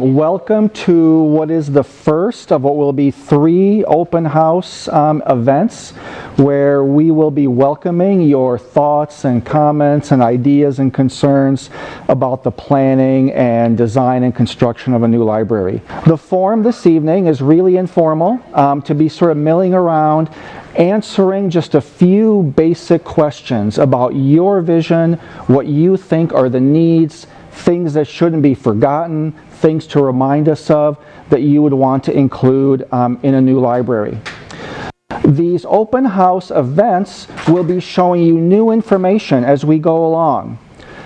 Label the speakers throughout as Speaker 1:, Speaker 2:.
Speaker 1: Welcome to what is the first of what will be 3 open house events where we will be welcoming your thoughts and comments and ideas and concerns about the planning and design and construction of a new library. The forum this evening is really informal, to be sort of milling around, answering just a few basic questions about your vision, what you think are the needs, things that shouldn't be forgotten, things to remind us of that you would want to include in a new library. These open house events will be showing you new information as we go along.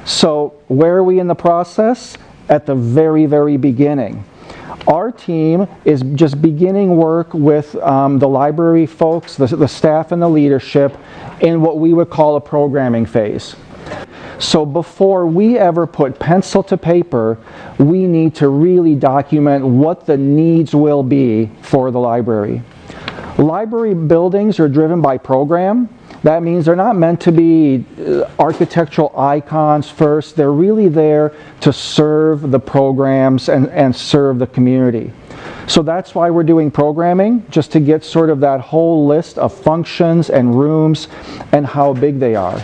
Speaker 1: So where are we in the process? At the very, very beginning. Our team is just beginning work with the library folks, the staff and the leadership in what we would call a programming phase. So before we ever put pencil to paper, we need to really document what the needs will be for the library. Library buildings are driven by program. That means they're not meant to be architectural icons first. They're really there to serve the programs and serve the community. So that's why we're doing programming, just to get sort of that whole list of functions and rooms and how big they are.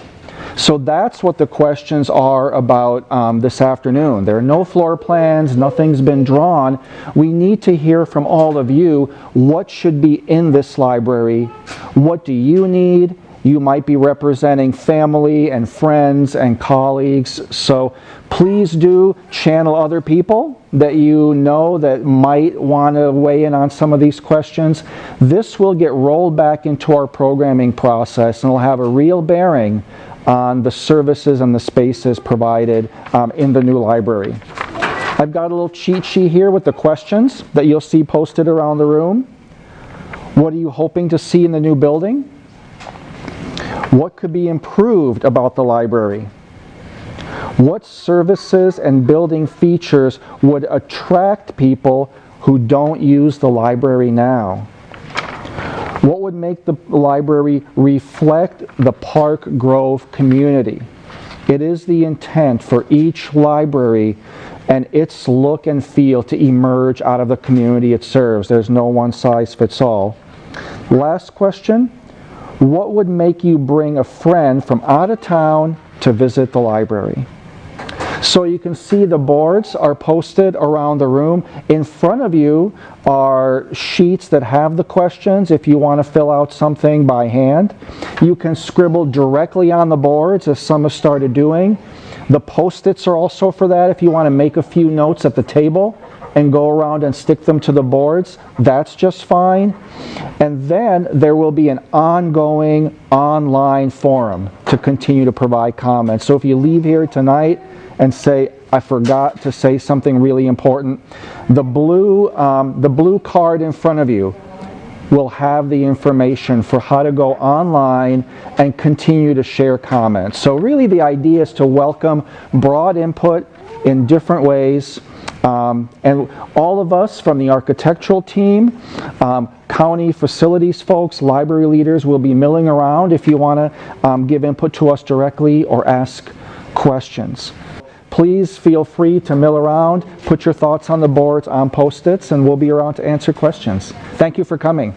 Speaker 1: So that's what the questions are about this afternoon. There are no floor plans, nothing's been drawn. We need to hear from all of you what should be in this library. What do you need? You might be representing family and friends and colleagues, so please do channel other people that you know that might want to weigh in on some of these questions. This will get rolled back into our programming process and will have a real bearing on the services and the spaces provided in the new library. I've got a little cheat sheet here with the questions that you'll see posted around the room. What are you hoping to see in the new building? What could be improved about the library? What services and building features would attract people who don't use the library now? What would make the library reflect the Park Grove community? It is the intent for each library and its look and feel to emerge out of the community it serves. There's no one size fits all. Last question, what would make you bring a friend from out of town to visit the library? So you can see the boards are posted around the room. In front of you are sheets that have the questions if you want to fill out something by hand. You can scribble directly on the boards, as some have started doing. The Post-its are also for that if you want to make a few notes at the table and go around and stick them to the boards. That's just fine. And then there will be an ongoing online forum to continue to provide comments. So if you leave here tonight and say, I forgot to say something really important, the blue card in front of you will have the information for how to go online and continue to share comments. So really the idea is to welcome broad input in different ways. And all of us from the architectural team, county facilities folks, library leaders will be milling around if you want to give input to us directly or ask questions. Please feel free to mill around, put your thoughts on the boards, on Post-its, and we'll be around to answer questions. Thank you for coming.